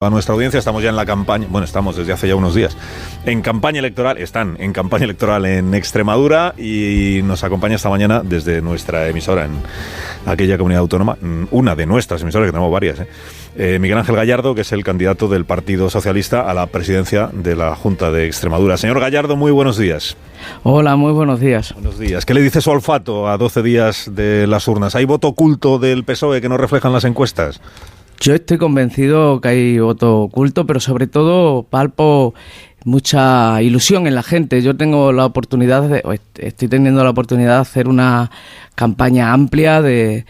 A nuestra audiencia, estamos ya en la campaña, bueno, estamos desde hace ya unos días en campaña electoral, están en campaña electoral en Extremadura y nos acompaña esta mañana desde nuestra emisora en aquella comunidad autónoma, una de nuestras emisoras, que tenemos varias, Miguel Ángel Gallardo, que es el candidato del Partido Socialista a la presidencia de la Junta de Extremadura. Señor Gallardo, muy buenos días. Hola, muy buenos días. Buenos días. ¿Qué le dice su olfato a 12 días de las urnas? ¿Hay voto oculto del PSOE que no reflejan las encuestas? Yo estoy convencido que hay voto oculto, pero sobre todo palpo mucha ilusión en la gente. Yo tengo la oportunidad estoy teniendo la oportunidad de hacer una campaña amplia de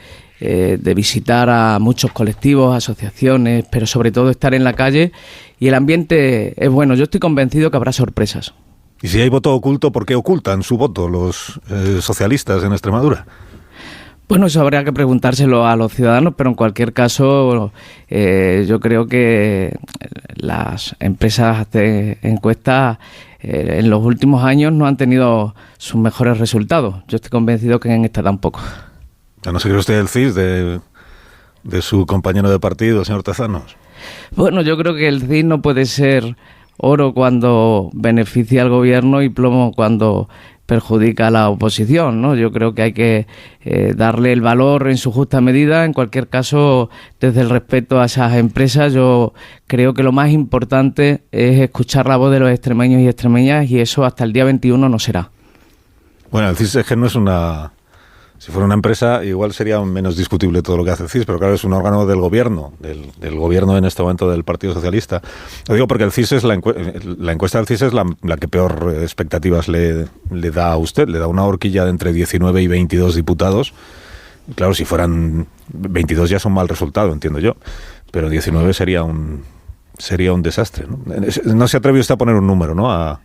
visitar a muchos colectivos, asociaciones, pero sobre todo estar en la calle, y el ambiente es bueno. Yo estoy convencido que habrá sorpresas. Y si hay voto oculto, ¿por qué ocultan su voto los socialistas en Extremadura? Bueno, eso habría que preguntárselo a los ciudadanos, pero en cualquier caso yo creo que las empresas de encuestas en los últimos años no han tenido sus mejores resultados. Yo estoy convencido que en esta tampoco. ¿No se cree usted el CIS de su compañero de partido, señor Tezanos? Bueno, yo creo que el CIS no puede ser oro cuando beneficia al gobierno y plomo cuando perjudica a la oposición, ¿no? Yo creo que hay que darle el valor en su justa medida. En cualquier caso, desde el respeto a esas empresas, yo creo que lo más importante es escuchar la voz de los extremeños y extremeñas, y eso hasta el día 21 no será. Bueno, el CIS es que no es una... Si fuera una empresa, igual sería menos discutible todo lo que hace el CIS, pero claro, es un órgano del gobierno, del gobierno en este momento del Partido Socialista. Lo digo porque el CIS es la encuesta del CIS es la que peor expectativas le da a usted. Le da una horquilla de entre 19 y 22 diputados. Y claro, si fueran 22 ya es un mal resultado, entiendo yo, pero 19 sería un desastre, ¿no? No se atreve usted a poner un número, ¿no? A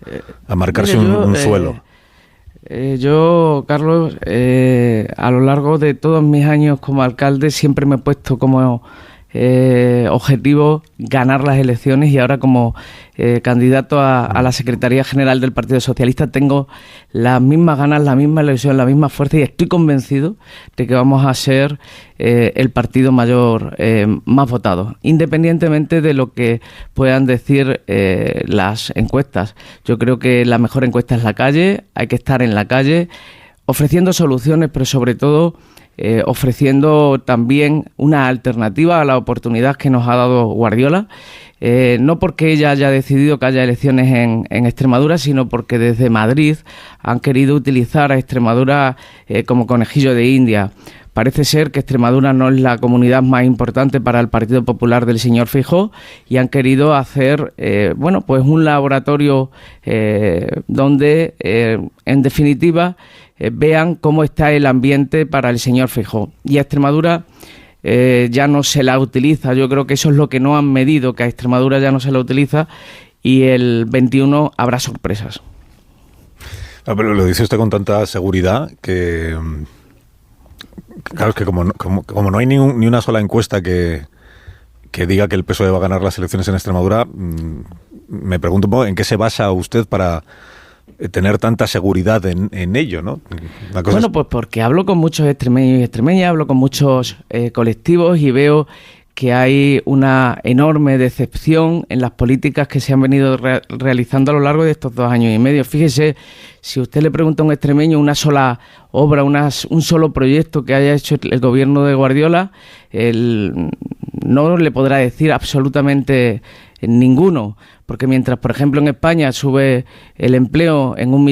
marcarse un suelo. Yo, Carlos, a lo largo de todos mis años como alcalde siempre me he puesto como objetivo ganar las elecciones, y ahora como candidato a la Secretaría General del Partido Socialista tengo las mismas ganas, la misma ilusión, la misma fuerza, y estoy convencido de que vamos a ser el partido mayor más votado, independientemente de lo que puedan decir las encuestas. Yo creo que la mejor encuesta es la calle. Hay que estar en la calle ofreciendo soluciones, pero sobre todo ofreciendo también una alternativa a la oportunidad que nos ha dado Guardiola, no porque ella haya decidido que haya elecciones en Extremadura, sino porque desde Madrid han querido utilizar a Extremadura como conejillo de India. Parece ser que Extremadura no es la comunidad más importante para el Partido Popular del señor Feijóo, y han querido hacer pues un laboratorio donde en definitiva vean cómo está el ambiente para el señor Feijóo. Y a Extremadura ya no se la utiliza. Yo creo que eso es lo que no han medido, que a Extremadura ya no se la utiliza, y el 21 habrá sorpresas. Pero lo dice usted con tanta seguridad que... Claro, es que como no hay ni una sola encuesta que diga que el PSOE va a ganar las elecciones en Extremadura, me pregunto un poco en qué se basa usted para tener tanta seguridad en ello, ¿no? Bueno, pues porque hablo con muchos extremeños y extremeñas, hablo con muchos colectivos, y veo que hay una enorme decepción en las políticas que se han venido realizando a lo largo de estos 2 años y medio. Fíjese, si usted le pregunta a un extremeño una sola obra, un solo proyecto que haya hecho el gobierno de Guardiola, él no le podrá decir absolutamente ninguno, porque mientras, por ejemplo, en España sube el empleo en un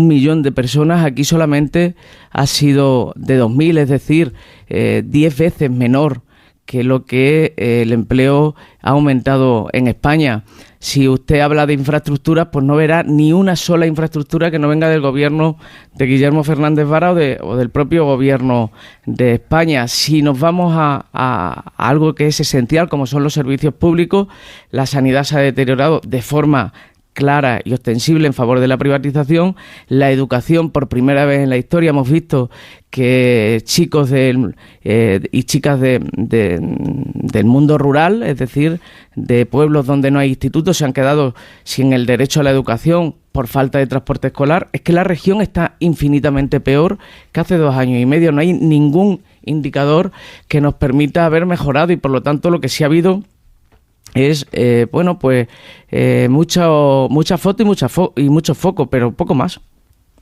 millón de personas, aquí solamente ha sido de 2.000, es decir, 10 veces menor que lo que el empleo ha aumentado en España. Si usted habla de infraestructuras, pues no verá ni una sola infraestructura que no venga del gobierno de Guillermo Fernández Vara o del propio gobierno de España. Si nos vamos a algo que es esencial, como son los servicios públicos, la sanidad se ha deteriorado de forma clara y ostensible en favor de la privatización. La educación, por primera vez en la historia, hemos visto que chicos y chicas del mundo rural, es decir, de pueblos donde no hay institutos, se han quedado sin el derecho a la educación por falta de transporte escolar. Es que la región está infinitamente peor que hace 2 años y medio. No hay ningún indicador que nos permita haber mejorado, y por lo tanto lo que sí ha habido es, mucha foto y mucho foco, pero poco más.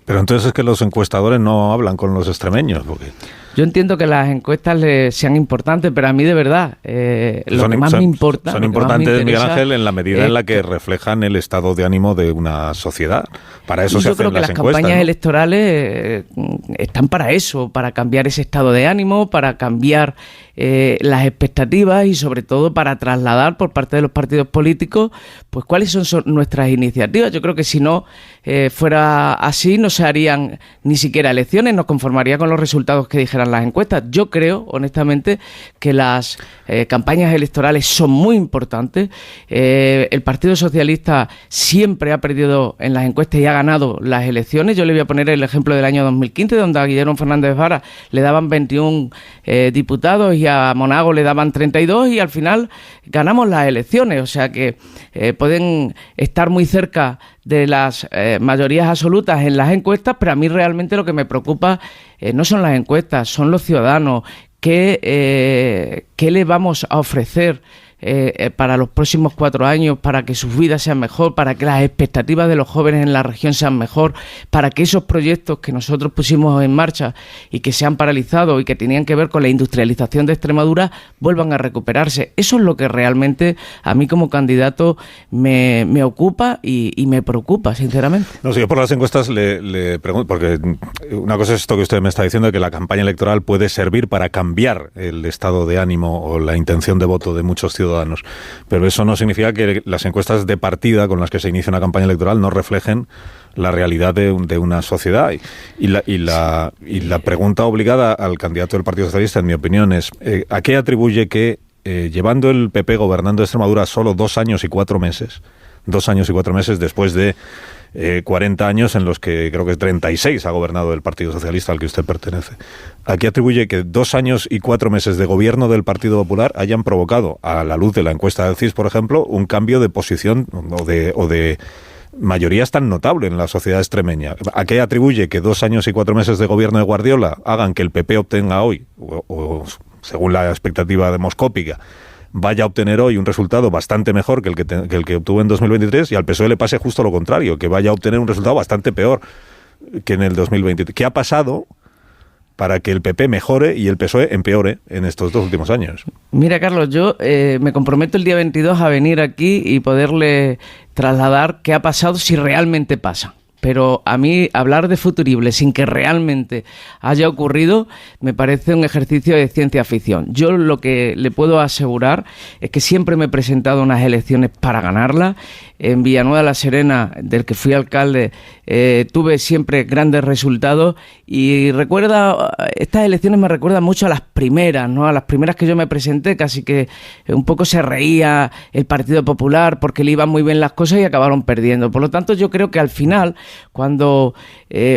Pero entonces es que los encuestadores no hablan con los extremeños, porque... Yo entiendo que las encuestas sean importantes, pero a mí de verdad lo que más me importa... Son importantes, Miguel Ángel, en la medida en la que reflejan el estado de ánimo de una sociedad. Para eso se hacen las encuestas. Yo creo que las campañas electorales están para eso, para cambiar ese estado de ánimo, para cambiar las expectativas y sobre todo para trasladar por parte de los partidos políticos pues cuáles son nuestras iniciativas. Yo creo que si no fuera así no se harían ni siquiera elecciones, nos conformaría con los resultados que dijeran las encuestas. Yo creo, honestamente, que las campañas electorales son muy importantes. El Partido Socialista siempre ha perdido en las encuestas y ha ganado las elecciones. Yo le voy a poner el ejemplo del año 2015, donde a Guillermo Fernández Vara le daban 21 diputados y a Monago le daban 32 y al final ganamos las elecciones. O sea que pueden estar muy cerca de las mayorías absolutas en las encuestas, pero a mí realmente lo que me preocupa no son las encuestas, son los ciudadanos. ¿Qué le vamos a ofrecer para los próximos 4 años, para que sus vidas sean mejor, para que las expectativas de los jóvenes en la región sean mejor, para que esos proyectos que nosotros pusimos en marcha y que se han paralizado y que tenían que ver con la industrialización de Extremadura vuelvan a recuperarse? Eso es lo que realmente a mí como candidato me ocupa y me preocupa, sinceramente. No, si yo por las encuestas le pregunto, porque una cosa es esto que usted me está diciendo, de que la campaña electoral puede servir para cambiar el estado de ánimo o la intención de voto de muchos ciudadanos. Pero eso no significa que las encuestas de partida con las que se inicia una campaña electoral no reflejen la realidad de una sociedad. Y la pregunta obligada al candidato del Partido Socialista, en mi opinión, es ¿a qué atribuye que llevando el PP gobernando Extremadura solo 2 años y 4 meses, 2 años y 4 meses después de 40 años en los que creo que 36 ha gobernado el Partido Socialista al que usted pertenece? ¿A qué atribuye que 2 años y 4 meses de gobierno del Partido Popular hayan provocado, a la luz de la encuesta del CIS, por ejemplo, un cambio de posición o de mayorías tan notable en la sociedad extremeña? ¿A qué atribuye que 2 años y 4 meses de gobierno de Guardiola hagan que el PP obtenga hoy, o según la expectativa demoscópica, vaya a obtener hoy un resultado bastante mejor que el que obtuvo en 2023, y al PSOE le pase justo lo contrario, que vaya a obtener un resultado bastante peor que en el 2023? ¿Qué ha pasado para que el PP mejore y el PSOE empeore en estos 2 últimos años? Mira, Carlos, yo me comprometo el día 22 a venir aquí y poderle trasladar qué ha pasado, si realmente pasa. Pero a mí hablar de futurible sin que realmente haya ocurrido me parece un ejercicio de ciencia ficción. Yo lo que le puedo asegurar es que siempre me he presentado a unas elecciones para ganarlas. En Villanueva de la Serena, del que fui alcalde, tuve siempre grandes resultados y estas elecciones me recuerdan mucho a las primeras, ¿no? A las primeras que yo me presenté, casi que un poco se reía el Partido Popular porque le iban muy bien las cosas y acabaron perdiendo. Por lo tanto, yo creo que al final, cuando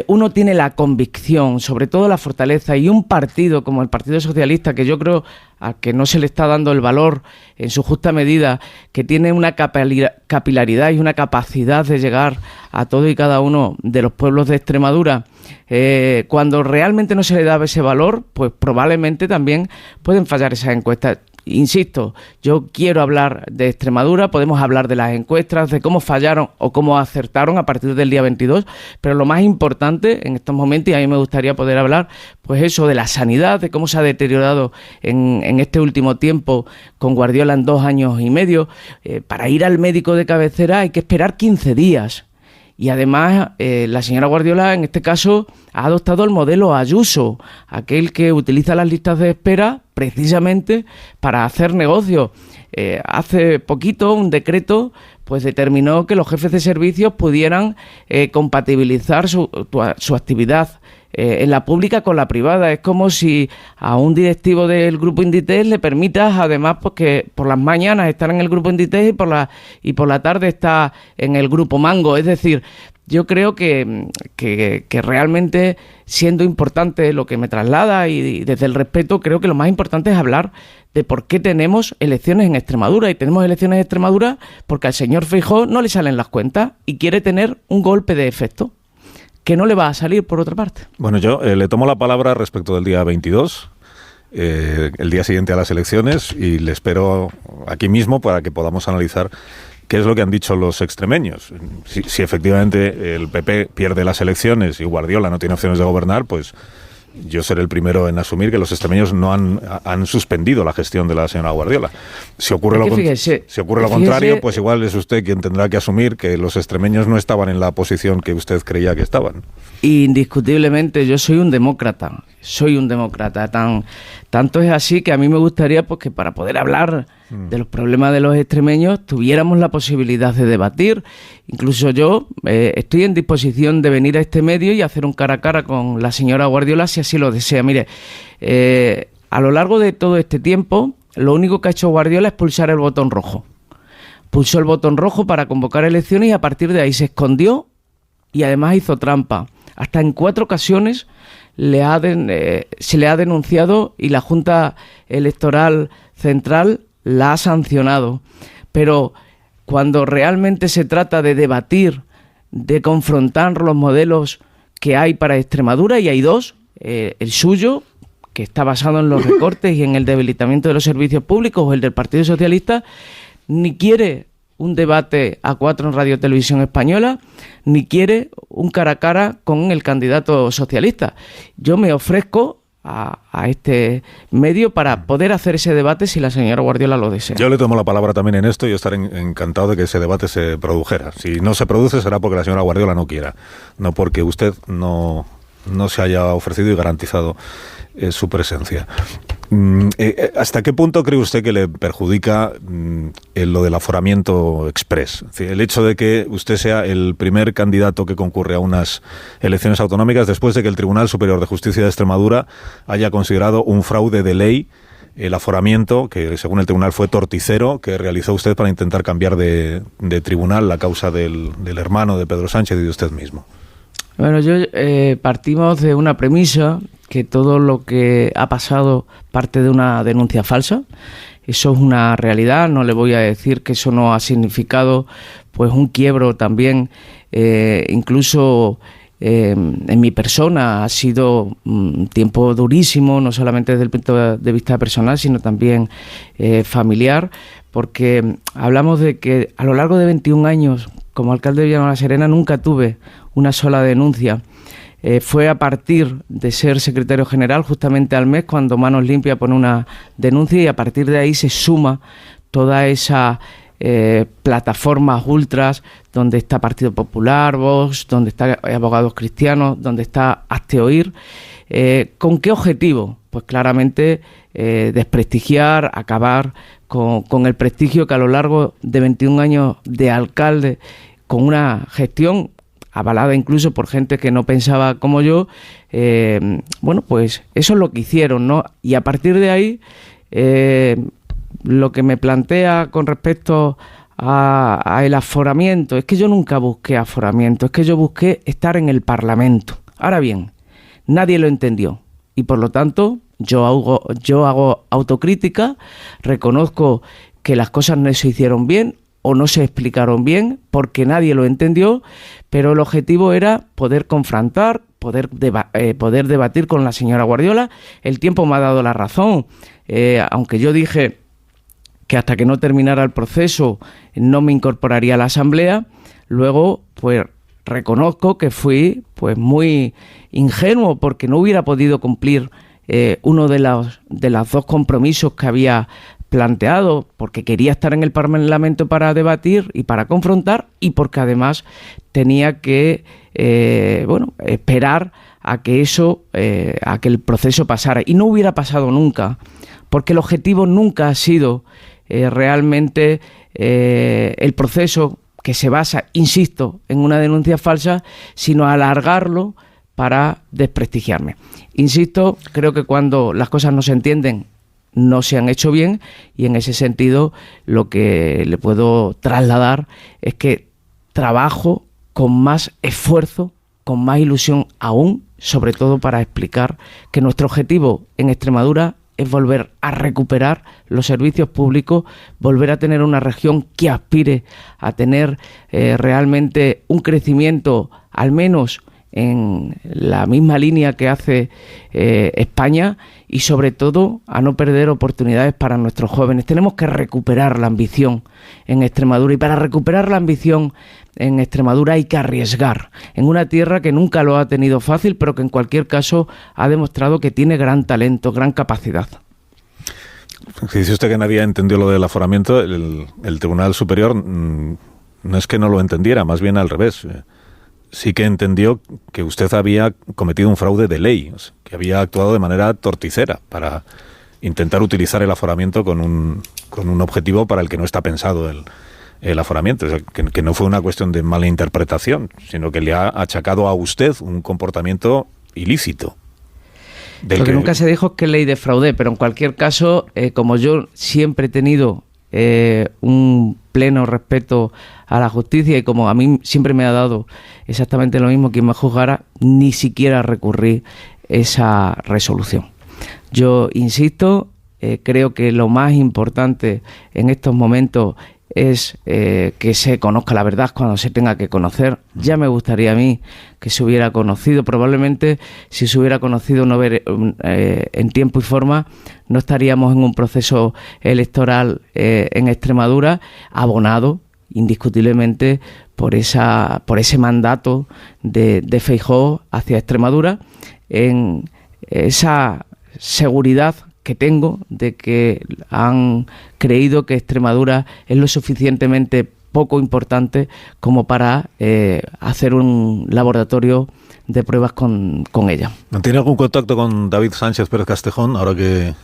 uno tiene la convicción, sobre todo la fortaleza, y un partido como el Partido Socialista, que yo creo a que no se le está dando el valor en su justa medida, que tiene una capilaridad y una capacidad de llegar a todo y cada uno de los pueblos de Extremadura, cuando realmente no se le da ese valor, pues probablemente también pueden fallar esas encuestas. Insisto, yo quiero hablar de Extremadura, podemos hablar de las encuestas, de cómo fallaron o cómo acertaron a partir del día 22, pero lo más importante en estos momentos, y a mí me gustaría poder hablar, pues eso, de la sanidad, de cómo se ha deteriorado en este último tiempo con Guardiola en 2 años y medio. Para ir al médico de cabecera hay que esperar 15 días. Y además, la señora Guardiola, en este caso, ha adoptado el modelo Ayuso, aquel que utiliza las listas de espera precisamente para hacer negocio. Hace poquito un decreto pues determinó que los jefes de servicios pudieran compatibilizar su actividad en la pública con la privada. Es como si a un directivo del grupo Inditex le permitas, además, pues que por las mañanas estar en el grupo Inditex y por la tarde está en el grupo Mango. Es decir, yo creo que realmente, siendo importante lo que me traslada y desde el respeto, creo que lo más importante es hablar de por qué tenemos elecciones en Extremadura. Y tenemos elecciones en Extremadura porque al señor Feijóo no le salen las cuentas y quiere tener un golpe de efecto que no le va a salir por otra parte. Bueno, yo le tomo la palabra respecto del día 22. el día siguiente a las elecciones y le espero aquí mismo para que podamos analizar qué es lo que han dicho los extremeños. Si efectivamente el PP pierde las elecciones y Guardiola no tiene opciones de gobernar, pues yo seré el primero en asumir que los extremeños no han suspendido la gestión de la señora Guardiola. Si ocurre lo contrario, pues igual es usted quien tendrá que asumir que los extremeños no estaban en la posición que usted creía que estaban. Indiscutiblemente, yo soy un demócrata. Tanto es así que a mí me gustaría pues que para poder hablar de los problemas de los extremeños tuviéramos la posibilidad de debatir. Incluso yo estoy en disposición de venir a este medio y hacer un cara a cara con la señora Guardiola si así lo desea. Mire, a lo largo de todo este tiempo, lo único que ha hecho Guardiola es pulsar el botón rojo. Pulsó el botón rojo para convocar elecciones y a partir de ahí se escondió y además hizo trampa. Hasta en 4 ocasiones se le ha denunciado y la Junta Electoral Central la ha sancionado. Pero cuando realmente se trata de debatir, de confrontar los modelos que hay para Extremadura, y hay 2, el suyo, que está basado en los recortes y en el debilitamiento de los servicios públicos, o el del Partido Socialista, ni quiere un debate a 4 en Radio Televisión Española, ni quiere un cara a cara con el candidato socialista. Yo me ofrezco a este medio para poder hacer ese debate si la señora Guardiola lo desea. Yo le tomo la palabra también en esto y estaré encantado de que ese debate se produjera. Si no se produce será porque la señora Guardiola no quiera, no porque usted no se haya ofrecido y garantizado su presencia. ¿Hasta qué punto cree usted que le perjudica lo del aforamiento exprés? Es decir, el hecho de que usted sea el primer candidato que concurre a unas elecciones autonómicas después de que el Tribunal Superior de Justicia de Extremadura haya considerado un fraude de ley el aforamiento, que según el tribunal fue torticero, que realizó usted para intentar cambiar de tribunal la causa del hermano de Pedro Sánchez y de usted mismo. Bueno, partimos de una premisa que todo lo que ha pasado parte de una denuncia falsa. Eso es una realidad. No le voy a decir que eso no ha significado pues un quiebro también, incluso en mi persona. Ha sido un tiempo durísimo, no solamente desde el punto de vista personal, sino también familiar, porque hablamos de que a lo largo de 21 años como alcalde de Villanueva de la Serena nunca tuve una sola denuncia. Fue a partir de ser secretario general, justamente al mes, cuando Manos Limpias pone una denuncia, y a partir de ahí se suma toda esa plataformas ultras, donde está Partido Popular, Vox, donde está Abogados Cristianos, donde está Hazte Oír. ¿Con qué objetivo? Pues claramente desprestigiar, acabar con el prestigio que a lo largo de 21 años de alcalde, con una gestión avalada incluso por gente que no pensaba como yo, bueno, pues eso es lo que hicieron, ¿no? Y a partir de ahí, lo que me plantea con respecto a el aforamiento, es que yo nunca busqué aforamiento, es que yo busqué estar en el Parlamento. Ahora bien, nadie lo entendió y por lo tanto yo hago autocrítica, reconozco que las cosas no se hicieron bien o no se explicaron bien porque nadie lo entendió, pero el objetivo era poder confrontar, poder debatir con la señora Guardiola. El tiempo me ha dado la razón, aunque yo dije que hasta que no terminara el proceso no me incorporaría a la Asamblea. Luego, pues reconozco que fui pues muy ingenuo porque no hubiera podido cumplir uno de los 2 compromisos que había planteado, porque quería estar en el Parlamento para debatir y para confrontar, y porque además tenía que esperar a que a que el proceso pasara, y no hubiera pasado nunca, porque el objetivo nunca ha sido realmente el proceso que se basa, insisto, en una denuncia falsa, sino alargarlo para desprestigiarme. Insisto, creo que cuando las cosas no se entienden, no se han hecho bien, y en ese sentido lo que le puedo trasladar es que trabajo con más esfuerzo, con más ilusión aún, sobre todo para explicar que nuestro objetivo en Extremadura es volver a recuperar los servicios públicos, volver a tener una región que aspire a tener realmente un crecimiento, al menos en la misma línea que hace España y sobre todo a no perder oportunidades para nuestros jóvenes. Tenemos que recuperar la ambición en Extremadura y para recuperar la ambición en Extremadura hay que arriesgar en una tierra que nunca lo ha tenido fácil, pero que en cualquier caso ha demostrado que tiene gran talento, gran capacidad. Si dice usted que nadie entendió lo del aforamiento, el Tribunal Superior no es que no lo entendiera, más bien al revés. Sí que entendió que usted había cometido un fraude de ley, o sea, que había actuado de manera torticera para intentar utilizar el aforamiento con un objetivo para el que no está pensado el aforamiento. O sea, que no fue una cuestión de mala interpretación, sino que le ha achacado a usted un comportamiento ilícito. Lo que nunca se dijo es que ley defraudé, pero en cualquier caso, como yo siempre he tenido un pleno respeto a la justicia y como a mí siempre me ha dado exactamente lo mismo quien me juzgara, ni siquiera recurrí esa resolución. Yo insisto, creo que lo más importante en estos momentos es que se conozca la verdad cuando se tenga que conocer. Ya me gustaría a mí que se hubiera conocido. Probablemente si se hubiera conocido en tiempo y forma, no estaríamos en un proceso electoral en Extremadura abonado indiscutiblemente por ese mandato de Feijóo hacia Extremadura, en esa seguridad que tengo de que han creído que Extremadura es lo suficientemente poco importante como para hacer un laboratorio de pruebas con ella. ¿Mantiene algún contacto con David Sánchez Pérez Castejón, ahora que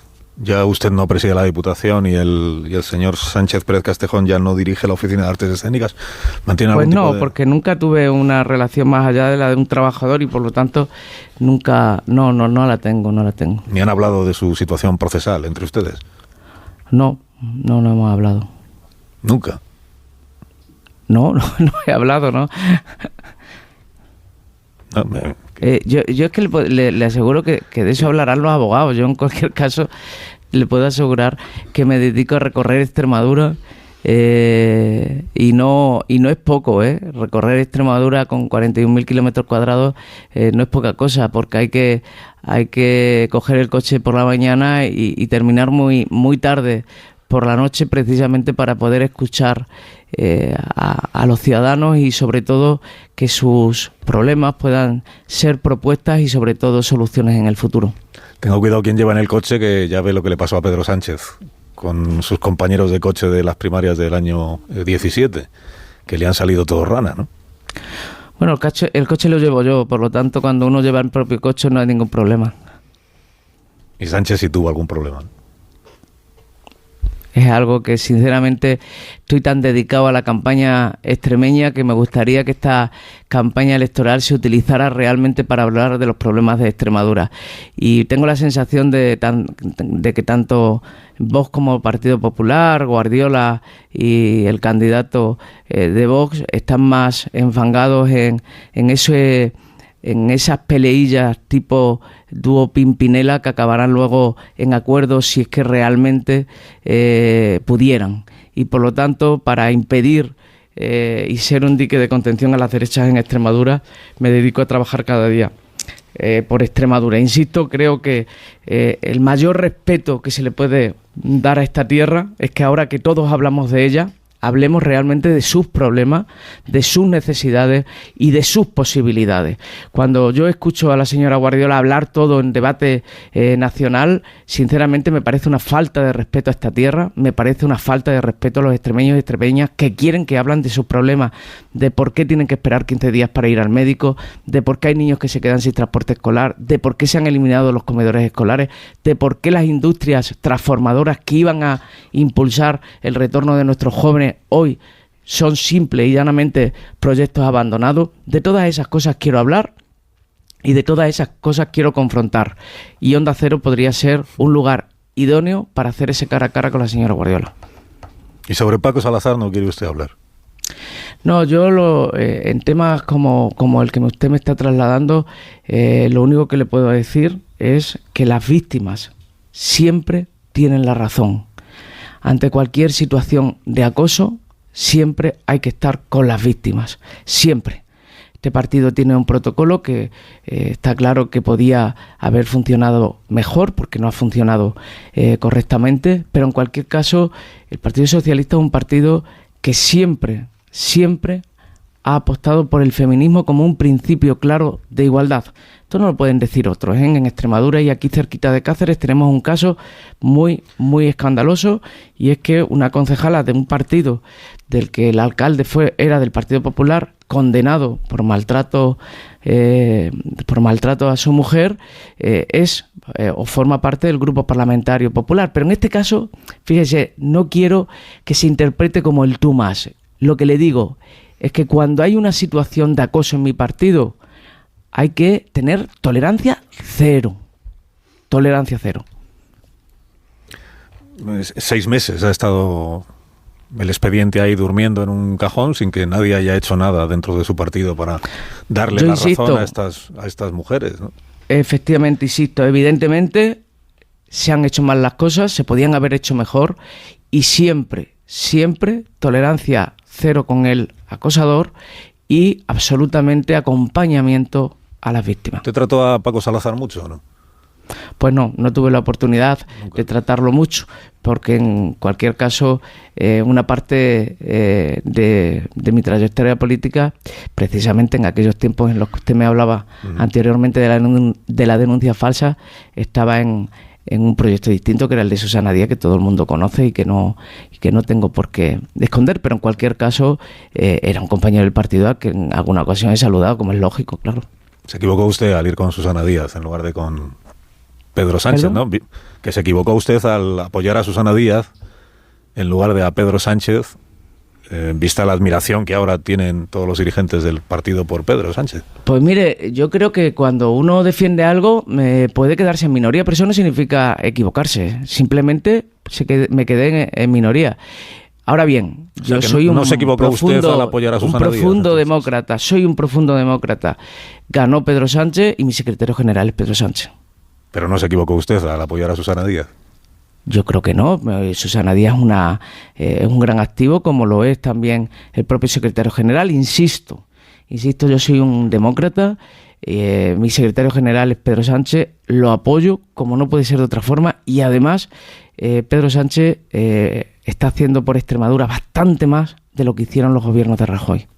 ya usted no preside la Diputación y el señor Sánchez Pérez Castejón ya no dirige la Oficina de Artes Escénicas? ¿Mantiene algún tipo de...? Porque nunca tuve una relación más allá de la de un trabajador y por lo tanto nunca, no la tengo. ¿Ni han hablado de su situación procesal entre ustedes? No hemos hablado. ¿Nunca? No he hablado, ¿no? Yo es que le aseguro que de eso hablarán los abogados. Yo en cualquier caso le puedo asegurar que me dedico a recorrer Extremadura y no es poco, recorrer Extremadura con 41.000 kilómetros cuadrados no es poca cosa, porque hay que coger el coche por la mañana y terminar muy tarde por la noche, precisamente para poder escuchar a los ciudadanos y sobre todo que sus problemas puedan ser propuestas y sobre todo soluciones en el futuro. Tenga cuidado quien lleva en el coche, que ya ve lo que le pasó a Pedro Sánchez con sus compañeros de coche de las primarias del año 17, que le han salido todos rana, ¿no? Bueno, el coche lo llevo yo, por lo tanto cuando uno lleva el propio coche no hay ningún problema. Y Sánchez sí tuvo algún problema. Es algo que sinceramente estoy tan dedicado a la campaña extremeña que me gustaría que esta campaña electoral se utilizara realmente para hablar de los problemas de Extremadura. Y tengo la sensación de que tanto Vox como Partido Popular, Guardiola y el candidato de Vox están más enfangados en esas peleillas tipo dúo Pimpinela que acabarán luego en acuerdos si es que realmente pudieran. Y por lo tanto, para impedir y ser un dique de contención a las derechas en Extremadura, me dedico a trabajar cada día por Extremadura. Insisto, creo que el mayor respeto que se le puede dar a esta tierra es que ahora que todos hablamos de ella, hablemos realmente de sus problemas, de sus necesidades y de sus posibilidades. Cuando yo escucho a la señora Guardiola hablar todo en debate nacional, sinceramente me parece una falta de respeto a esta tierra, me parece una falta de respeto a los extremeños y extremeñas que quieren que hablan de sus problemas, de por qué tienen que esperar 15 días para ir al médico, de por qué hay niños que se quedan sin transporte escolar, de por qué se han eliminado los comedores escolares, de por qué las industrias transformadoras que iban a impulsar el retorno de nuestros jóvenes hoy son simple y llanamente proyectos abandonados. De todas esas cosas quiero hablar y de todas esas cosas quiero confrontar. Y Onda Cero podría ser un lugar idóneo para hacer ese cara a cara con la señora Guardiola. ¿Y sobre Paco Salazar no quiere usted hablar? No, yo en temas como el que usted me está trasladando, lo único que le puedo decir es que las víctimas siempre tienen la razón. Ante cualquier situación de acoso, siempre hay que estar con las víctimas. Siempre. Este partido tiene un protocolo que está claro que podía haber funcionado mejor porque no ha funcionado correctamente, pero en cualquier caso el Partido Socialista es un partido que siempre ha apostado por el feminismo como un principio claro de igualdad. Esto no lo pueden decir otros, ¿eh? En Extremadura y aquí cerquita de Cáceres tenemos un caso muy escandaloso, y es que una concejala de un partido del que el alcalde era del Partido Popular, condenado por maltrato a su mujer, o forma parte del Grupo Parlamentario Popular. Pero en este caso, fíjese, no quiero que se interprete como el tú más. Lo que le digo es que cuando hay una situación de acoso en mi partido, hay que tener tolerancia cero. Tolerancia cero. 6 meses ha estado el expediente ahí durmiendo en un cajón sin que nadie haya hecho nada dentro de su partido para darle la razón a estas mujeres, ¿no? Efectivamente, insisto, evidentemente se han hecho mal las cosas, se podían haber hecho mejor, y siempre tolerancia cero con el acosador y absolutamente acompañamiento a las víctimas. ¿Te trató a Paco Salazar mucho o no? Pues no tuve la oportunidad de tratarlo mucho, porque en cualquier caso una parte de mi trayectoria política, precisamente en aquellos tiempos en los que usted me hablaba anteriormente de la denuncia falsa, estaba en un proyecto distinto, que era el de Susana Díaz, que todo el mundo conoce y que no tengo por qué esconder, pero en cualquier caso era un compañero del partido al que en alguna ocasión he saludado, como es lógico, claro. Se equivocó usted al ir con Susana Díaz en lugar de con Pedro Sánchez, ¿no? Que se equivocó usted al apoyar a Susana Díaz en lugar de a Pedro Sánchez, vista la admiración que ahora tienen todos los dirigentes del partido por Pedro Sánchez. Pues mire, yo creo que cuando uno defiende algo puede quedarse en minoría, pero eso no significa equivocarse. Simplemente me quedé en minoría. Ahora bien, o sea, yo soy no se equivocó usted al apoyar a Susana Díaz, demócrata, soy un profundo demócrata. Ganó Pedro Sánchez y mi secretario general es Pedro Sánchez. Pero no se equivocó usted al apoyar a Susana Díaz. Yo creo que no. Susana Díaz es un gran activo, como lo es también el propio secretario general. Insisto, yo soy un demócrata. Mi secretario general es Pedro Sánchez. Lo apoyo como no puede ser de otra forma. Y además, Pedro Sánchez está haciendo por Extremadura bastante más de lo que hicieron los gobiernos de Rajoy.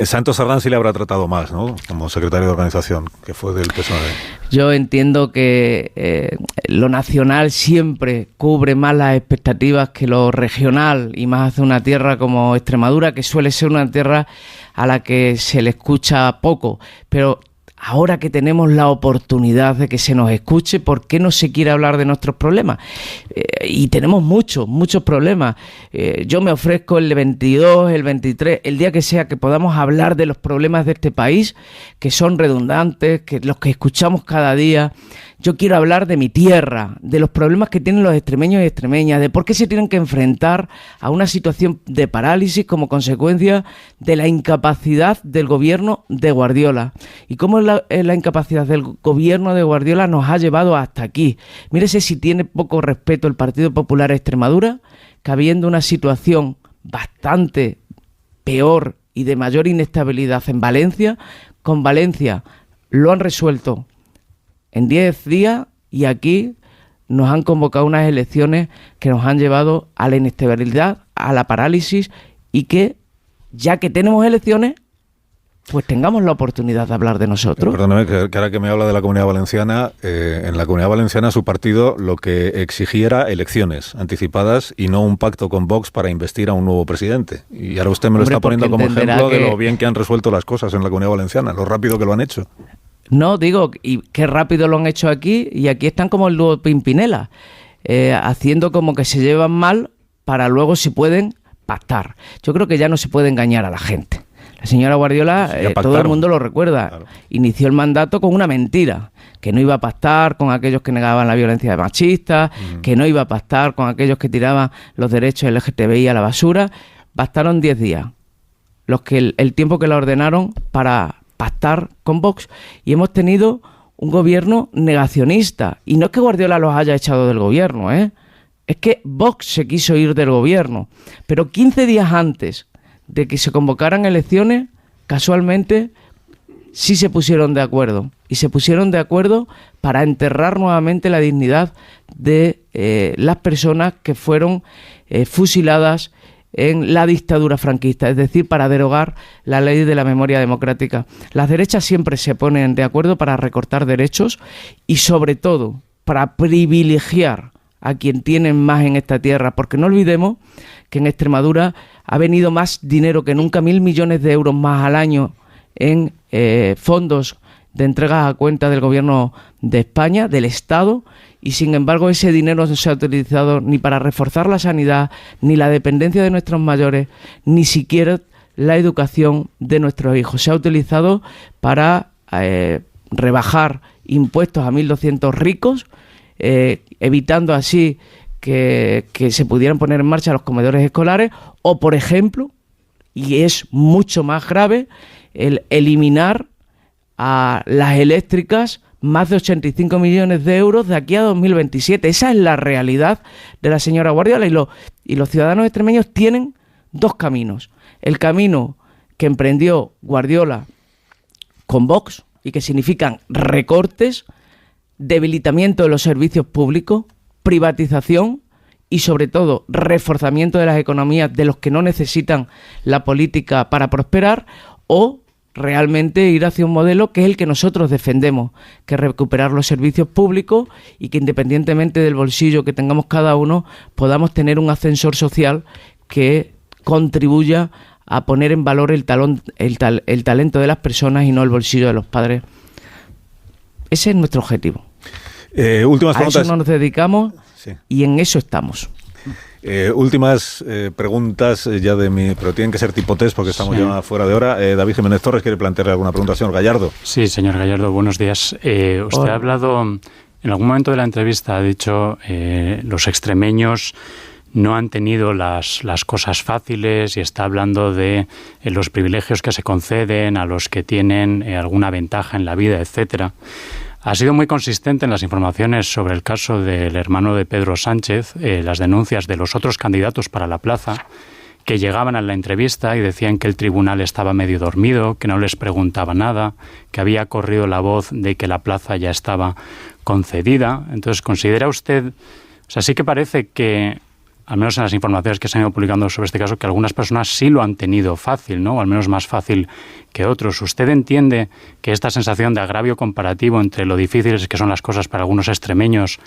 Santos Sardán sí le habrá tratado más, ¿no? Como secretario de organización, que fue del PSOE. Yo entiendo que lo nacional siempre cubre más las expectativas que lo regional, y más hace una tierra como Extremadura, que suele ser una tierra a la que se le escucha poco. Pero ahora que tenemos la oportunidad de que se nos escuche, ¿por qué no se quiere hablar de nuestros problemas? Y tenemos muchos problemas. Yo me ofrezco el 22, el 23, el día que sea, que podamos hablar de los problemas de este país, que son redundantes, que los que escuchamos cada día. Yo quiero hablar de mi tierra, de los problemas que tienen los extremeños y extremeñas, de por qué se tienen que enfrentar a una situación de parálisis como consecuencia de la incapacidad del gobierno de Guardiola. Y cómo la incapacidad del gobierno de Guardiola nos ha llevado hasta aquí. Mírese si tiene poco respeto el Partido Popular a Extremadura, que habiendo una situación bastante peor y de mayor inestabilidad en Valencia, con Valencia lo han resuelto en 10 días, y aquí nos han convocado unas elecciones que nos han llevado a la inestabilidad, a la parálisis, y que, ya que tenemos elecciones, pues tengamos la oportunidad de hablar de nosotros. Perdóname, que ahora que me habla de la Comunidad Valenciana, en la Comunidad Valenciana su partido lo que exigía era elecciones anticipadas y no un pacto con Vox para investir a un nuevo presidente. Y ahora usted me lo está poniendo como ejemplo de lo bien que han resuelto las cosas en la Comunidad Valenciana, lo rápido que lo han hecho. No, digo, y qué rápido lo han hecho aquí, y aquí están como el dúo Pimpinela, haciendo como que se llevan mal para luego, si pueden, pactar. Yo creo que ya no se puede engañar a la gente. La señora Guardiola, todo el mundo lo recuerda, claro. Inició el mandato con una mentira, que no iba a pactar con aquellos que negaban la violencia de machistas, que no iba a pactar con aquellos que tiraban los derechos LGTBI a la basura. Bastaron 10 días, el tiempo que la ordenaron para pactar con Vox, y hemos tenido un gobierno negacionista. Y no es que Guardiola los haya echado del gobierno, es que Vox se quiso ir del gobierno. Pero 15 días antes de que se convocaran elecciones, casualmente sí se pusieron de acuerdo. Y se pusieron de acuerdo para enterrar nuevamente la dignidad de las personas que fueron fusiladas en la dictadura franquista, es decir, para derogar la ley de la memoria democrática. Las derechas siempre se ponen de acuerdo para recortar derechos y, sobre todo, para privilegiar a quien tienen más en esta tierra, porque no olvidemos que en Extremadura ha venido más dinero que nunca, 1.000 millones de euros más al año en fondos de entregas a cuenta del Gobierno de España, del Estado, y sin embargo ese dinero no se ha utilizado ni para reforzar la sanidad, ni la dependencia de nuestros mayores, ni siquiera la educación de nuestros hijos. Se ha utilizado para rebajar impuestos a 1.200 ricos, evitando así que se pudieran poner en marcha los comedores escolares, o por ejemplo, y es mucho más grave, el eliminar a las eléctricas más de 85 millones de euros de aquí a 2027. Esa es la realidad de la señora Guardiola, y los ciudadanos extremeños tienen dos caminos. El camino que emprendió Guardiola con Vox y que significan recortes, debilitamiento de los servicios públicos, privatización y sobre todo reforzamiento de las economías de los que no necesitan la política para prosperar, o realmente ir hacia un modelo que es el que nosotros defendemos, que es recuperar los servicios públicos y que independientemente del bolsillo que tengamos cada uno, podamos tener un ascensor social que contribuya a poner en valor el talento de las personas y no el bolsillo de los padres. Ese es nuestro objetivo. Últimas preguntas. A eso nos dedicamos, sí, y en eso estamos. Últimas preguntas ya de mí, pero tienen que ser tipo test porque estamos ya fuera de hora. David Jiménez Torres quiere plantearle alguna pregunta al señor Gallardo. Sí, señor Gallardo, buenos días. Usted ha hablado, en algún momento de la entrevista ha dicho los extremeños no han tenido las cosas fáciles, y está hablando de los privilegios que se conceden a los que tienen alguna ventaja en la vida, etcétera. Ha sido muy consistente en las informaciones sobre el caso del hermano de Pedro Sánchez, las denuncias de los otros candidatos para la plaza, que llegaban a la entrevista y decían que el tribunal estaba medio dormido, que no les preguntaba nada, que había corrido la voz de que la plaza ya estaba concedida. Entonces, ¿considera usted, o sea, sí que parece que, al menos en las informaciones que se han ido publicando sobre este caso, que algunas personas sí lo han tenido fácil, ¿no? O al menos más fácil que otros. ¿Usted entiende que esta sensación de agravio comparativo entre lo difíciles que son las cosas para algunos extremeños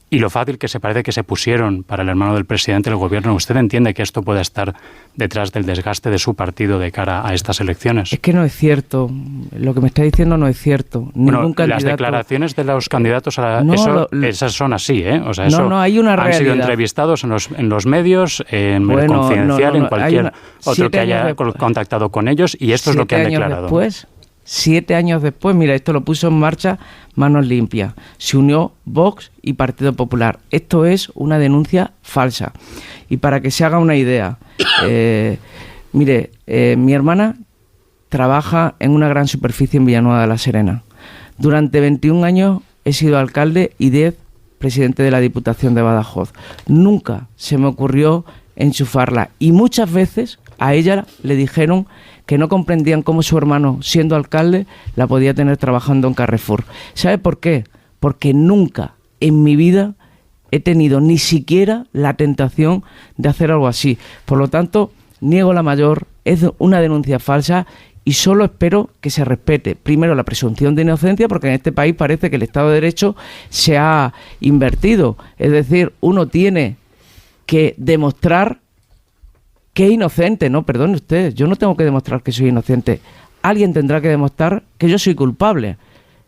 y lo fácil que se parece que se pusieron para el hermano del presidente del gobierno, usted entiende que esto pueda estar detrás del desgaste de su partido de cara a estas elecciones? Es que no es cierto. Lo que me está diciendo no es cierto. Ningún candidato... Las declaraciones de los candidatos esas son así, ¿eh? O sea, hay una realidad. Han sido entrevistados en los medios, en Medio Confidencial, en cualquier otro que haya contactado con ellos, y esto es lo que han declarado. 7 años después, mira, esto lo puso en marcha Manos Limpias. Se unió Vox y Partido Popular. Esto es una denuncia falsa. Y para que se haga una idea, mi hermana trabaja en una gran superficie en Villanueva de la Serena. Durante 21 años he sido alcalde y 10 presidente de la Diputación de Badajoz. Nunca se me ocurrió enchufarla, y muchas veces a ella le dijeron que no comprendían cómo su hermano, siendo alcalde, la podía tener trabajando en Carrefour. ¿Sabe por qué? Porque nunca en mi vida he tenido ni siquiera la tentación de hacer algo así. Por lo tanto, niego la mayor, es una denuncia falsa, y solo espero que se respete primero la presunción de inocencia, porque en este país parece que el Estado de Derecho se ha invertido. Es decir, uno tiene que demostrar que es inocente. No, perdone usted, yo no tengo que demostrar que soy inocente. Alguien tendrá que demostrar que yo soy culpable,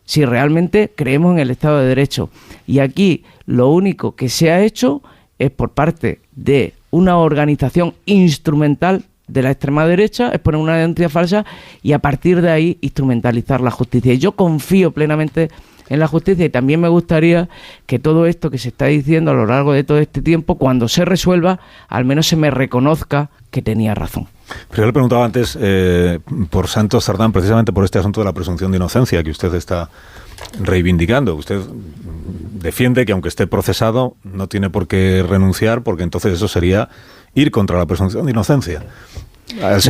si realmente creemos en el Estado de Derecho. Y aquí lo único que se ha hecho es, por parte de una organización instrumental de la extrema derecha, es poner una denuncia falsa y a partir de ahí instrumentalizar la justicia. Y yo confío plenamente en la justicia, y también me gustaría que todo esto que se está diciendo a lo largo de todo este tiempo, cuando se resuelva, al menos se me reconozca que tenía razón. Pero yo le preguntaba antes por Santos Cerdán, precisamente por este asunto de la presunción de inocencia que usted está reivindicando. Usted defiende que aunque esté procesado no tiene por qué renunciar, porque entonces eso sería ir contra la presunción de inocencia. Al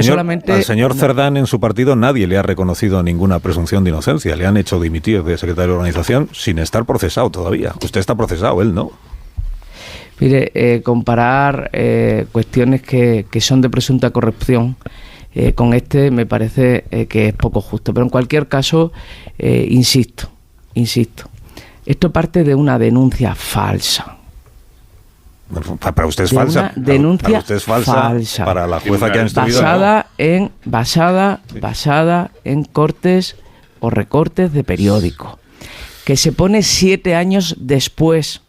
señor Cerdán en su partido nadie le ha reconocido ninguna presunción de inocencia. Le han hecho dimitir de secretario de organización sin estar procesado todavía. Usted está procesado, él no. Mire, comparar cuestiones que son de presunta corrupción con me parece que es poco justo. Pero en cualquier caso, insisto, esto parte de una denuncia falsa. Para usted es falsa. Denuncia para usted es falsa. Para la jueza que ha instruido. Basada en cortes o recortes de periódico, que se pone 7 años después,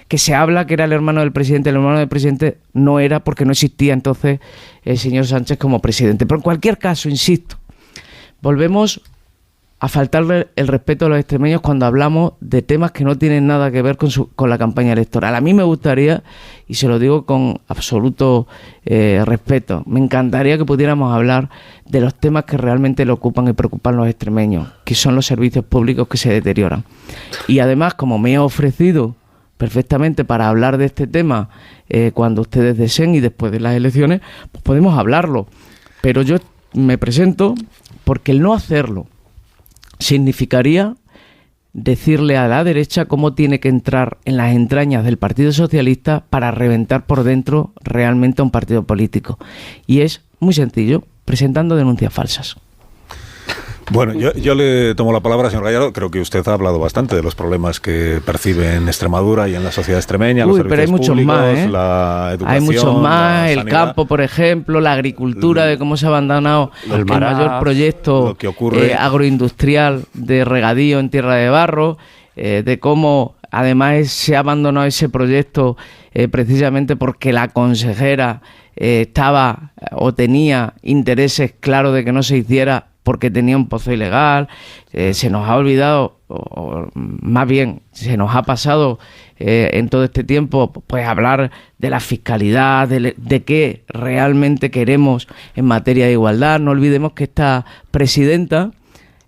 que se habla que era el hermano del presidente no era, porque no existía entonces el señor Sánchez como presidente. Pero en cualquier caso, insisto, volvemos a faltarle el respeto a los extremeños cuando hablamos de temas que no tienen nada que ver con la campaña electoral. A mí me gustaría, y se lo digo con absoluto respeto, me encantaría que pudiéramos hablar de los temas que realmente le ocupan y preocupan a los extremeños, que son los servicios públicos que se deterioran. Y además, como me he ofrecido perfectamente para hablar de este tema cuando ustedes deseen y después de las elecciones, pues podemos hablarlo. Pero yo me presento porque el no hacerlo significaría decirle a la derecha cómo tiene que entrar en las entrañas del Partido Socialista para reventar por dentro realmente a un partido político. Y es muy sencillo, presentando denuncias falsas. Bueno, yo le tomo la palabra, señor Gallardo. Creo que usted ha hablado bastante de los problemas que percibe en Extremadura y en la sociedad extremeña, los servicios públicos, la educación, hay muchos más, el sanidad, campo, por ejemplo, la agricultura, de cómo se ha abandonado el mayor proyecto agroindustrial de regadío en tierra de barro, de cómo además se ha abandonado ese proyecto precisamente porque la consejera estaba o tenía intereses claros de que no se hiciera porque tenía un pozo ilegal. Se nos ha olvidado, o más bien se nos ha pasado en todo este tiempo, pues hablar de la fiscalidad, de qué realmente queremos en materia de igualdad. No olvidemos que esta presidenta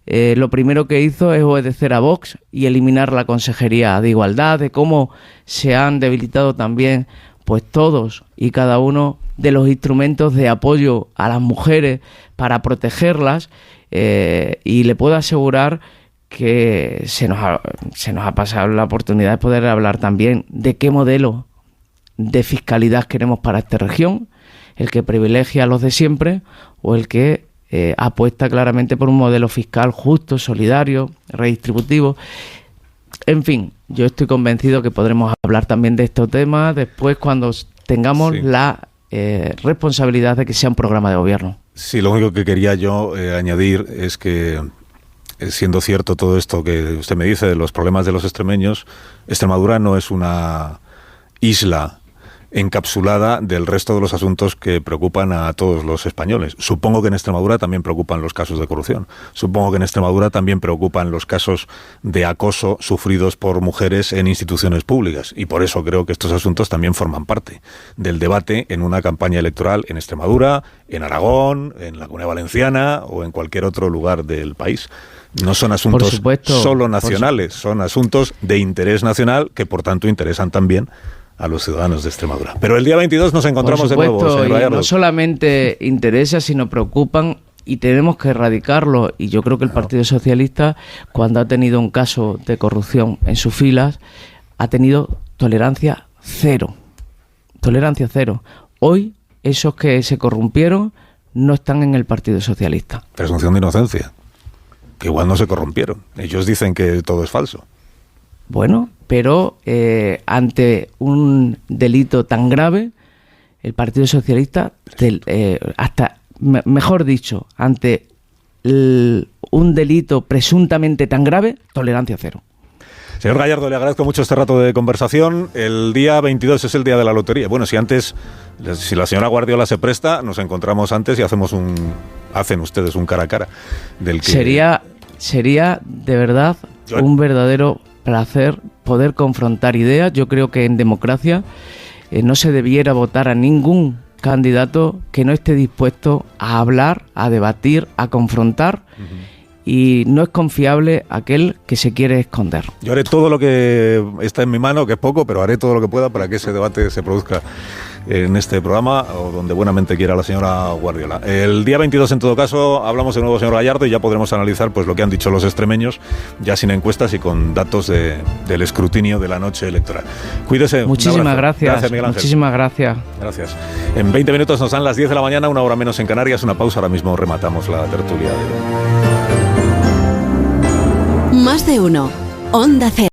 lo primero que hizo es obedecer a Vox y eliminar la Consejería de Igualdad, de cómo se han debilitado también pues todos y cada uno de los instrumentos de apoyo a las mujeres para protegerlas, y le puedo asegurar que se nos ha pasado la oportunidad de poder hablar también de qué modelo de fiscalidad queremos para esta región, el que privilegia a los de siempre o el que apuesta claramente por un modelo fiscal justo, solidario, redistributivo. En fin, yo estoy convencido que podremos hablar también de estos temas después cuando tengamos la responsabilidad de que sea un programa de gobierno. Sí, lo único que quería yo añadir es que, siendo cierto todo esto que usted me dice de los problemas de los extremeños, Extremadura no es una isla encapsulada del resto de los asuntos que preocupan a todos los españoles. Supongo que en Extremadura también preocupan los casos de corrupción. Supongo que en Extremadura también preocupan los casos de acoso sufridos por mujeres en instituciones públicas. Y por eso creo que estos asuntos también forman parte del debate en una campaña electoral en Extremadura, en Aragón, en la Comunidad Valenciana o en cualquier otro lugar del país. No son asuntos solo nacionales, son asuntos de interés nacional que por tanto interesan también a los ciudadanos de Extremadura. Pero el día 22 nos encontramos de nuevo, señor Gallardo. No solamente interesa, sino preocupan y tenemos que erradicarlo. Y yo creo que el Partido Socialista, cuando ha tenido un caso de corrupción en sus filas, ha tenido tolerancia cero. Tolerancia cero. Hoy, esos que se corrompieron no están en el Partido Socialista. Presunción de inocencia. Que igual no se corrompieron. Ellos dicen que todo es falso. Bueno, pero ante un delito tan grave, el Partido Socialista, mejor dicho, ante un delito presuntamente tan grave, tolerancia cero. Señor Gallardo, le agradezco mucho este rato de conversación. El día 22 es el día de la lotería. Bueno, si la señora Guardiola se presta, nos encontramos antes y hacen ustedes un cara a cara. Del que sería de verdad un verdadero placer poder confrontar ideas. Yo creo que en democracia no se debiera votar a ningún candidato que no esté dispuesto a hablar, a debatir, a confrontar. Y no es confiable aquel que se quiere esconder. Yo haré todo lo que está en mi mano, que es poco, pero haré todo lo que pueda para que ese debate se produzca en este programa, o donde buenamente quiera la señora Guardiola. El día 22, en todo caso, hablamos de nuevo, señor Gallardo, y ya podremos analizar pues lo que han dicho los extremeños, ya sin encuestas y con datos del escrutinio de la noche electoral. Cuídese. Muchísimas gracias. Gracias, Miguel Ángel. Muchísimas gracias. Gracias. En 20 minutos nos dan las 10 de la mañana, una hora menos en Canarias. Una pausa, ahora mismo rematamos la tertulia. Más de uno. Onda Cero.